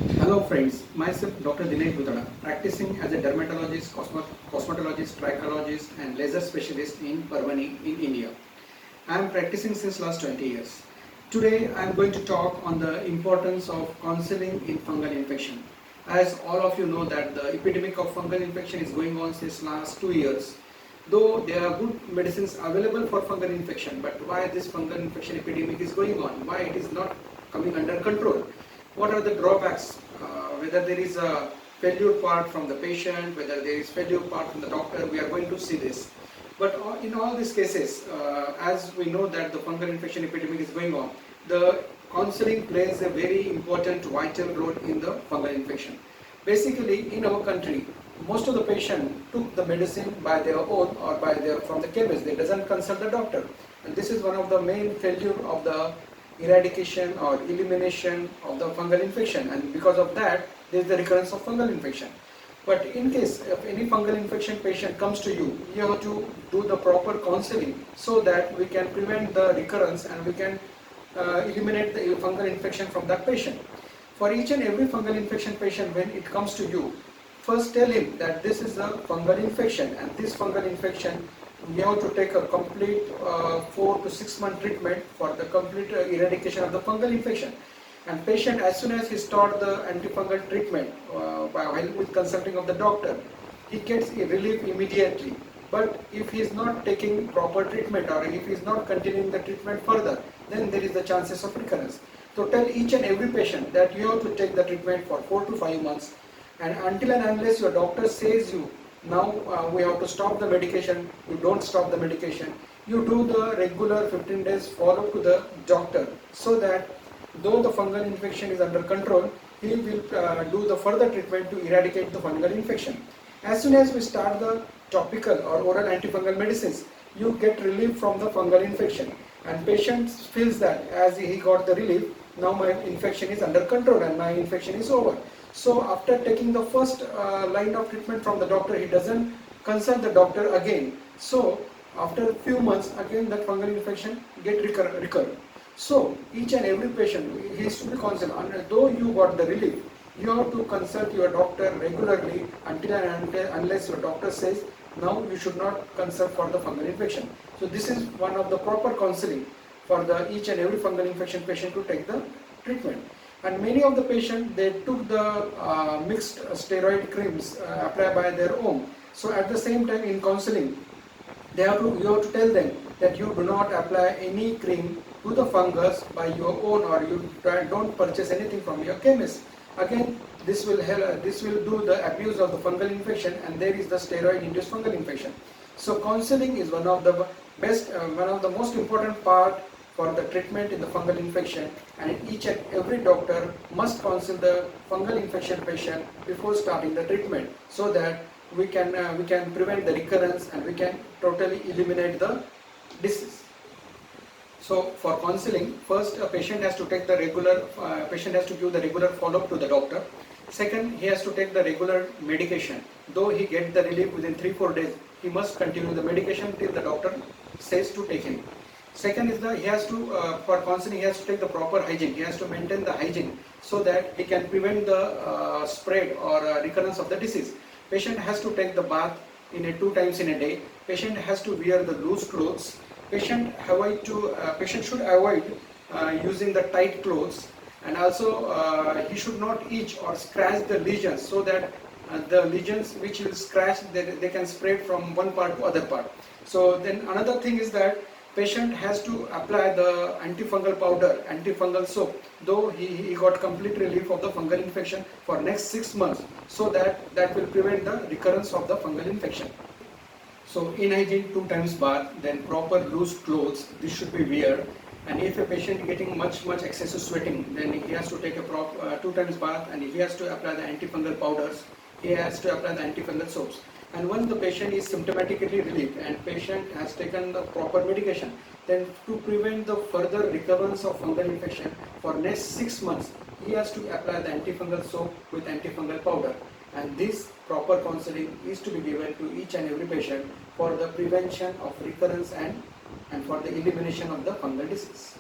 Hello friends, myself Dr. Bhutada, practicing as a dermatologist, cosmetologist, trichologist and laser specialist in Parvani in India. I am practicing since last 20 years. Today I am going to talk on the importance of counseling in fungal infection. As all of you know that the epidemic of fungal infection is going on since last 2 years. Though there are good medicines available for fungal infection, but why this fungal infection epidemic is going on? Why it is not coming under control? What are the drawbacks? Whether there is a failure part from the patient, whether there is failure part from the doctor, we are going to see this. But in all these cases, as we know that the fungal infection epidemic is going on, the counseling plays a very important vital role in the fungal infection. Basically, in our country, most of the patient took the medicine by their own or from the chemist. They doesn't consult the doctor, and this is one of the main failure of the eradication or elimination of the fungal infection, and because of that there is the recurrence of fungal infection. But in case if any fungal infection patient comes to you, you have to do the proper counseling so that we can prevent the recurrence and we can eliminate the fungal infection from that patient. For each and every fungal infection patient, when it comes to you, first tell him that this is a fungal infection, and this fungal infection you have to take a complete 4 to 6 month treatment for the complete eradication of the fungal infection. And patient, as soon as he start the antifungal treatment while with consulting of the doctor, he gets a relief immediately. But if he is not taking proper treatment or if he is not continuing the treatment further, then there is the chances of recurrence. So tell each and every patient that you have to take the treatment for 4 to 5 months, and until and unless your doctor says you now we have to stop the medication, you don't stop the medication. You do the regular 15 days follow to the doctor, so that though the fungal infection is under control, he will do the further treatment to eradicate the fungal infection. As soon as we start the topical or oral antifungal medicines, you get relief from the fungal infection, and patient feels that as he got the relief, now my infection is under control and my infection is over. So after taking the first line of treatment from the doctor, he doesn't consult the doctor again. So after a few months, again that fungal infection get recur. So each and every patient, he is to be consulted. And though you got the relief, you have to consult your doctor regularly until and unless your doctor says now you should not consult for the fungal infection. So this is one of the proper counseling for the each and every fungal infection patient to take the treatment. And many of the patients, they took the mixed steroid creams applied by their own. So at the same time in counseling, you have to tell them that you do not apply any cream to the fungus by your own, or you don't purchase anything from your chemist. Again, this will do the abuse of the fungal infection, and there is the steroid induced fungal infection. So counseling is one of the best, one of the most important part for the treatment in the fungal infection, and each and every doctor must counsel the fungal infection patient before starting the treatment, so that we can prevent the recurrence and we can totally eliminate the disease. So for counseling, first a patient has to take the patient has to give the regular follow-up to the doctor. Second, he has to take the regular medication. Though he gets the relief within 3-4 days, he must continue the medication till the doctor says to take him. Second is he has to, for counseling, he has to take the proper hygiene. He has to maintain the hygiene so that he can prevent the spread or recurrence of the disease. Patient has to take the bath 2 times in a day. Patient has to wear the loose clothes. Patient should avoid using the tight clothes, and also he should not itch or scratch the lesions, so that the lesions which will scratch, they can spread from one part to other part. So then another thing is that patient has to apply the antifungal powder, antifungal soap, though he got complete relief of the fungal infection for next 6 months, so that will prevent the recurrence of the fungal infection. So in hygiene, 2 times bath, then proper loose clothes, this should be wear. And if a patient getting much excessive sweating, then he has to take a 2 times bath, and he has to apply the antifungal powders, he has to apply the antifungal soaps. And once the patient is symptomatically relieved and patient has taken the proper medication, then to prevent the further recurrence of fungal infection for next 6 months, he has to apply the antifungal soap with antifungal powder. And this proper counseling is to be given to each and every patient for the prevention of recurrence and for the elimination of the fungal disease.